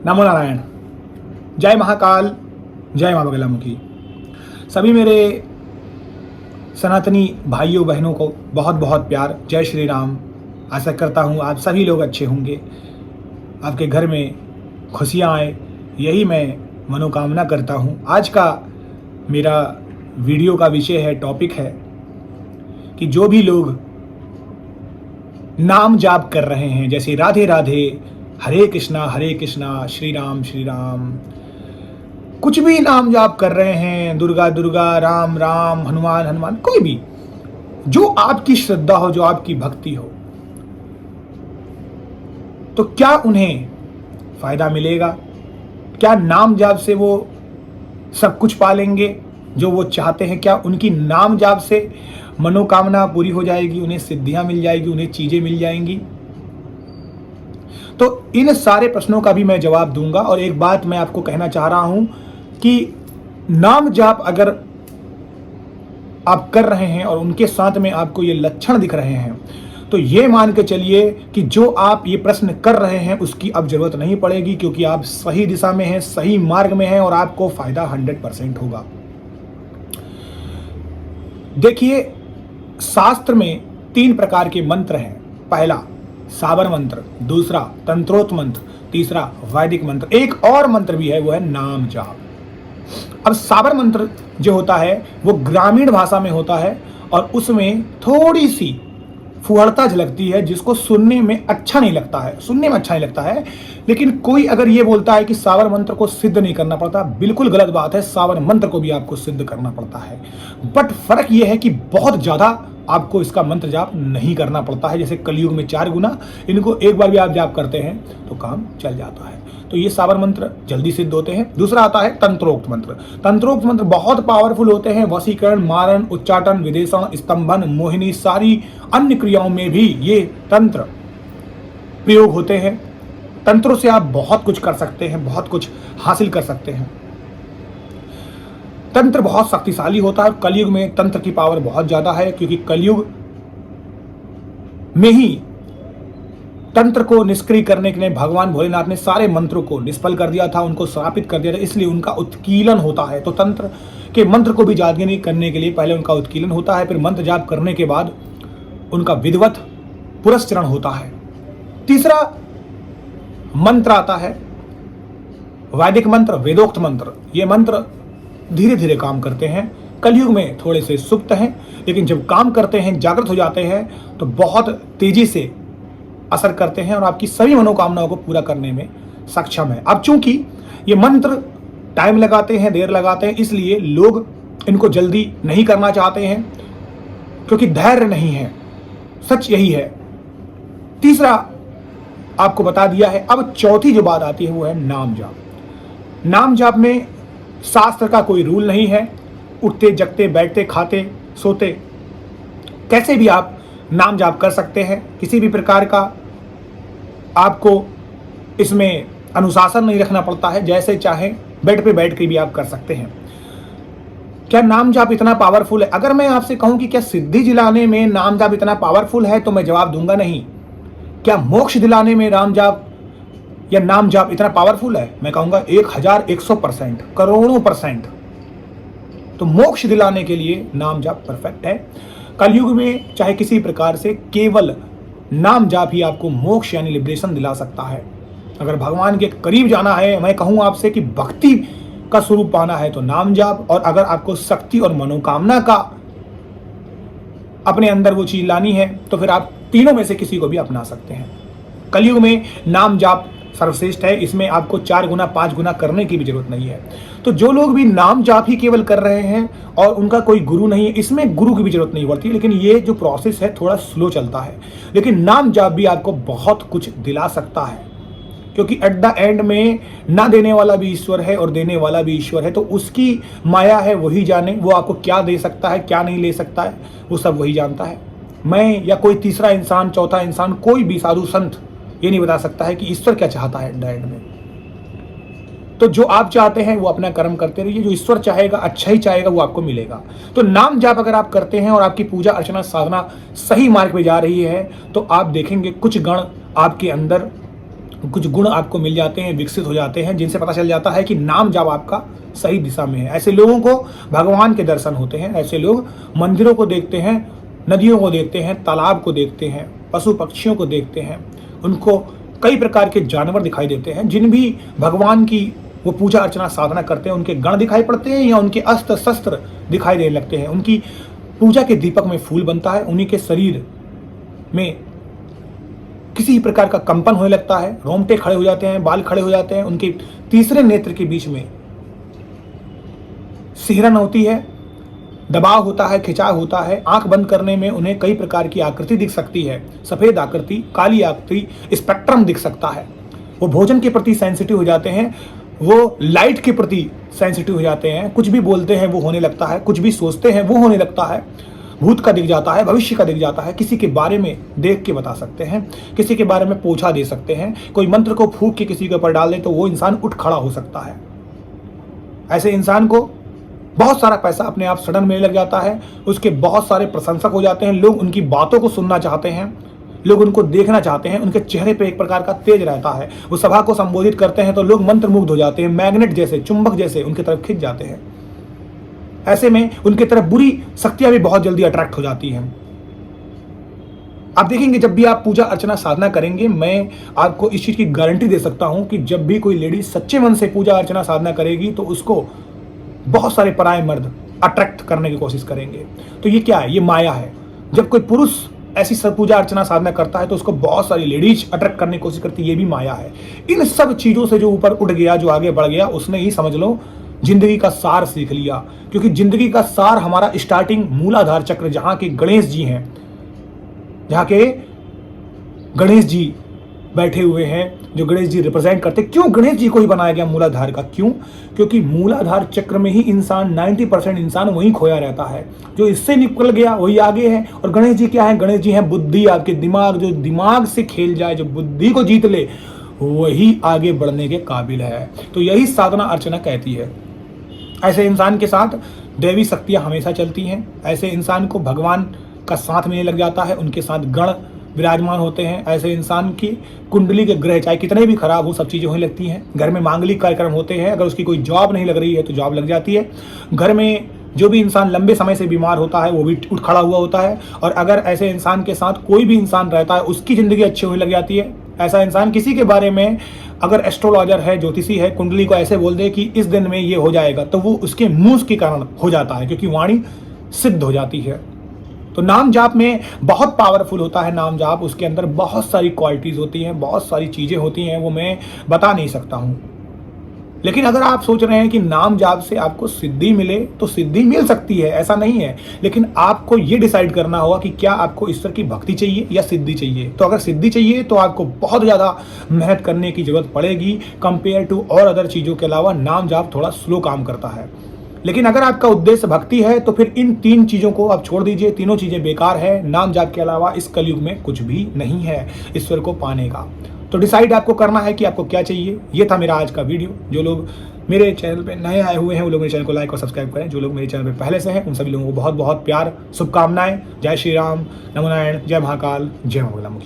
नमो नारायण। जय महाकाल, जय माँ बगलामुखी। सभी मेरे सनातनी भाइयों बहनों को बहुत बहुत प्यार। जय श्री राम। आशा करता हूँ आप सभी लोग अच्छे होंगे, आपके घर में खुशियाँ आए, यही मैं मनोकामना करता हूँ। आज का मेरा वीडियो का विषय है, टॉपिक है कि जो भी लोग नाम जाप कर रहे हैं, जैसे राधे राधे, हरे कृष्णा श्री राम, कुछ भी नाम जाप कर रहे हैं, दुर्गा दुर्गा, राम राम, हनुमान हनुमान, कोई भी जो आपकी श्रद्धा हो, जो आपकी भक्ति हो, तो क्या उन्हें फायदा मिलेगा? क्या नाम जाप से वो सब कुछ पालेंगे जो वो चाहते हैं? क्या उनकी नाम जाप से मनोकामना पूरी हो जाएगी, उन्हें सिद्धियां मिल जाएगी, उन्हें चीजें मिल जाएंगी? तो इन सारे प्रश्नों का भी मैं जवाब दूंगा। और एक बात मैं आपको कहना चाह रहा हूं कि नाम जाप अगर आप कर रहे हैं और उनके साथ में आपको ये लक्षण दिख रहे हैं, तो ये मान के चलिए कि जो आप ये प्रश्न कर रहे हैं उसकी अब जरूरत नहीं पड़ेगी, क्योंकि आप सही दिशा में हैं, सही मार्ग में हैं और आपको फायदा 100% होगा। देखिए, शास्त्र में 3 प्रकार के मंत्र हैं। पहला साबर मंत्र, दूसरा तंत्रोक्त मंत्र, तीसरा वैदिक मंत्र। एक और मंत्र भी है, वो है नाम जाप। अब साबर मंत्र जो होता है वो ग्रामीण भाषा में होता है और उसमें थोड़ी सी फुहड़ता झलकती है, जिसको सुनने में अच्छा नहीं लगता है। लेकिन कोई अगर ये बोलता है कि सावर मंत्र को सिद्ध नहीं करना पड़ता, बिल्कुल गलत बात है। सावर मंत्र को भी आपको सिद्ध करना पड़ता है, बट फर्क यह है कि बहुत ज्यादा आपको इसका मंत्र जाप नहीं करना पड़ता है। जैसे कलयुग में 4 गुना, इनको एक बार भी आप जाप करते हैं तो काम चल जाता है। तो ये सावर मंत्र जल्दी सिद्ध होते हैं। दूसरा आता है तंत्रोक्त मंत्र। तंत्रोक्त मंत्र बहुत पावरफुल होते हैं। वशीकरण, मारण, उच्चाटन, विदेशन, स्तंभन, मोहिनी, सारी अन्य क्रियाओं में भी ये तंत्र प्रयोग होते हैं। तंत्रों से आप बहुत कुछ कर सकते हैं, बहुत कुछ हासिल कर सकते हैं। तंत्र बहुत शक्तिशाली होता है। कलयुग में तंत्र की पावर बहुत ज्यादा है, क्योंकि कलयुग में ही तंत्र को निष्क्रिय करने के लिए भगवान भोलेनाथ ने सारे मंत्रों को निष्फल कर दिया था, उनको श्रापित कर दिया था, इसलिए उनका उत्कीलन होता है। तो तंत्र के मंत्र को भी जागरण करने के लिए पहले उनका उत्कीलन होता है, फिर मंत्र जाप करने के बाद उनका विधिवत पुरस्चरण होता है। तीसरा मंत्र आता है वैदिक मंत्र, वेदोक्त मंत्र। ये मंत्र धीरे धीरे काम करते हैं, कलयुग में थोड़े से सुप्त हैं, लेकिन जब काम करते हैं, जागृत हो जाते हैं, तो बहुत तेजी से असर करते हैं और आपकी सभी मनोकामनाओं को पूरा करने में सक्षम है। अब चूंकि ये मंत्र टाइम लगाते हैं, देर लगाते हैं, इसलिए लोग इनको जल्दी नहीं करना चाहते हैं, क्योंकि धैर्य नहीं है। सच यही है। तीसरा आपको बता दिया है। अब चौथी जो बात आती है वो है नाम जाप। नाम जाप में शास्त्र का कोई रूल नहीं है। उठते, जगते, बैठते, खाते, सोते, कैसे भी आप नाम जाप कर सकते हैं। किसी भी प्रकार का आपको इसमें अनुशासन नहीं रखना पड़ता है, जैसे चाहे बेड पे बैठ के भी आप कर सकते हैं। क्या नाम जाप इतना पावरफुल है? अगर मैं आपसे कहूं कि क्या सिद्धि दिलाने में नाम जाप इतना पावरफुल है, तो मैं जवाब दूंगा नहीं। क्या मोक्ष दिलाने में राम जाप या नाम जाप इतना पावरफुल है? मैं कहूंगा 1100%, करोड़ों %। तो मोक्ष दिलाने के लिए नाम जाप परफेक्ट है। कलयुग में चाहे किसी प्रकार से केवल नाम जाप ही आपको मोक्ष यानी लिबरेशन दिला सकता है। अगर भगवान के करीब जाना है, मैं कहूं आपसे कि भक्ति का स्वरूप पाना है, तो नाम जाप। और अगर आपको शक्ति और मनोकामना का अपने अंदर वो चीज लानी है, तो फिर आप तीनों में से किसी को भी अपना सकते हैं। कलयुग में नाम जाप सर्वश्रेष्ठ है। इसमें आपको 4 गुना 5 गुना करने की भी जरूरत नहीं है। तो जो लोग भी नाम जाप ही केवल कर रहे हैं और उनका कोई गुरु नहीं है, इसमें गुरु की भी जरूरत नहीं पड़ती। लेकिन ये जो प्रोसेस है थोड़ा स्लो चलता है, लेकिन नाम जाप भी आपको बहुत कुछ दिला सकता है, क्योंकि एट द एंड में ना देने वाला भी ईश्वर है और देने वाला भी ईश्वर है। तो उसकी माया है, वही जाने वो आपको क्या दे सकता है, क्या नहीं ले सकता है, वो सब वही जानता है। मैं या कोई तीसरा इंसान, चौथा इंसान, कोई भी साधु संत ये नहीं बता सकता है कि ईश्वर क्या चाहता है एट द एंड में। तो जो आप चाहते हैं वो अपना कर्म करते रहिए, जो ईश्वर चाहेगा, अच्छा ही चाहेगा, वो आपको मिलेगा। तो नाम जाप अगर आप करते हैं और आपकी पूजा अर्चना साधना सही मार्ग पे जा रही है, तो आप देखेंगे कुछ गण आपके अंदर कुछ गुण आपको मिल जाते हैं, विकसित हो जाते हैं, जिनसे पता चल जाता है कि नाम जाप आपका सही दिशा में है। ऐसे लोगों को भगवान के दर्शन होते हैं। ऐसे लोग मंदिरों को देखते हैं, नदियों को देखते हैं, तालाब को देखते हैं, पशु पक्षियों को देखते हैं। उनको कई प्रकार के जानवर दिखाई देते हैं। जिन भी भगवान की वो पूजा अर्चना साधना करते हैं, उनके गण दिखाई पड़ते हैं या उनके अस्त्र शस्त्र दिखाई देने लगते हैं। उनकी पूजा के दीपक में फूल बनता है। उन्हीं के शरीर में किसी प्रकार का कंपन होने लगता है, रोंगटे खड़े हो जाते हैं, बाल खड़े हो जाते हैं। उनके तीसरे नेत्र के बीच में सिहरन होती है, दबाव होता है, खिंचाव होता है। आंख बंद करने में उन्हें कई प्रकार की आकृति दिख सकती है, सफेद आकृति, काली आकृति, स्पेक्ट्रम दिख सकता है। वो भोजन के प्रति सेंसिटिव हो जाते हैं, वो लाइट के प्रति सेंसिटिव हो जाते हैं। कुछ भी बोलते हैं वो होने लगता है, कुछ भी सोचते हैं वो होने लगता है। भूत का दिख जाता है, भविष्य का दिख जाता है। किसी के बारे में देख के बता सकते हैं, किसी के बारे में पोछा दे सकते हैं। कोई मंत्र को फूंक के किसी के ऊपर डाल दे तो वो इंसान उठ खड़ा हो सकता है। ऐसे इंसान को बहुत सारा पैसा अपने आप सडन मिलने लग जाता है। उसके बहुत सारे प्रशंसक हो जाते हैं। लोग उनकी बातों को सुनना चाहते हैं, लोग उनको देखना चाहते हैं। उनके चेहरे पे एक प्रकार का तेज रहता है। वो सभा को संबोधित करते हैं तो लोग मंत्रमुग्ध हो जाते हैं, मैग्नेट जैसे, चुंबक जैसे उनकी तरफ खिंच जाते हैं। ऐसे में उनकी तरफ बुरी शक्तियां भी बहुत जल्दी अट्रैक्ट हो जाती हैं। आप देखेंगे जब भी आप पूजा अर्चना साधना करेंगे, मैं आपको इस चीज की गारंटी दे सकता हूं कि जब भी कोई लेडी सच्चे मन से पूजा अर्चना साधना करेगी तो उसको बहुत सारे पराये मर्द अट्रैक्ट करने की कोशिश करेंगे। तो ये क्या है? ये माया है। जब कोई पुरुष ऐसी सब पूजा अर्चना साधना करता है तो उसको बहुत सारी लेडीज अट्रैक्ट करने की कोशिश करती है, ये भी माया है। इन सब चीजों से जो ऊपर उठ गया, जो आगे बढ़ गया, उसने ही समझ लो जिंदगी का सार सीख लिया। क्योंकि जिंदगी का सार हमारा स्टार्टिंग मूलाधार चक्र, जहां के गणेश जी हैं, जहां के गणेश जी बैठे हुए हैं, जो गणेश जी रिप्रेजेंट करते। क्यों गणेश जी को ही बनाया गया मूलाधार का? क्यों? क्योंकि मूलाधार चक्र में ही इंसान 90% इंसान वहीं खोया रहता है। जो इससे निकल गया वही आगे है। और गणेश जी क्या है? गणेश जी हैं बुद्धि, आपके दिमाग। जो दिमाग से खेल जाए, जो बुद्धि को जीत ले, वही आगे बढ़ने के काबिल है। तो यही साधना अर्चना कहती है। ऐसे इंसान के साथ दैवी शक्तियां हमेशा चलती हैं। ऐसे इंसान को भगवान का साथ मिलने लग जाता है, उनके साथ गण विराजमान होते हैं। ऐसे इंसान की कुंडली के ग्रह चाहे कितने भी खराब हो, सब चीजें होने लगती हैं। घर में मांगलिक कार्यक्रम होते हैं। अगर उसकी कोई जॉब नहीं लग रही है तो जॉब लग जाती है। घर में जो भी इंसान लंबे समय से बीमार होता है वो भी उठ खड़ा हुआ होता है। और अगर ऐसे इंसान के साथ कोई भी इंसान रहता है, उसकी जिंदगी अच्छी होने लग जाती है। ऐसा इंसान किसी के बारे में अगर एस्ट्रोलॉजर है, ज्योतिषी है, कुंडली को ऐसे बोल दे कि इस दिन में ये हो जाएगा, तो वो उसके मुंह के कारण हो जाता है, क्योंकि वाणी सिद्ध हो जाती है। तो नाम जाप में बहुत पावरफुल होता है नाम जाप। उसके अंदर बहुत सारी क्वालिटीज होती हैं, बहुत सारी चीजें होती हैं, वो मैं बता नहीं सकता हूं। लेकिन अगर आप सोच रहे हैं कि नाम जाप से आपको सिद्धि मिले, तो सिद्धि मिल सकती है, ऐसा नहीं है। लेकिन आपको ये डिसाइड करना होगा कि क्या आपको ईश्वर की भक्ति चाहिए या सिद्धि चाहिए। तो अगर सिद्धि चाहिए तो आपको बहुत ज़्यादा मेहनत करने की जरूरत पड़ेगी कंपेयर टू और अदर चीज़ों के अलावा नाम जाप थोड़ा स्लो काम करता है। लेकिन अगर आपका उद्देश्य भक्ति है तो फिर इन 3 चीज़ों को आप छोड़ दीजिए। तीनों चीज़ें बेकार है। नाम जाप के अलावा इस कलयुग में कुछ भी नहीं है ईश्वर को पाने का। तो डिसाइड आपको करना है कि आपको क्या चाहिए। ये था मेरा आज का वीडियो। जो लोग मेरे चैनल पे नए आए हुए हैं वो लोग मेरे चैनल को लाइक और सब्सक्राइब करें। जो लोग मेरे चैनल पे पहले से हैं उन सभी लोगों को बहुत बहुत प्यार, शुभकामनाएं। जय श्री राम, नमो नारायण, जय महाकाल, जय मंगलम।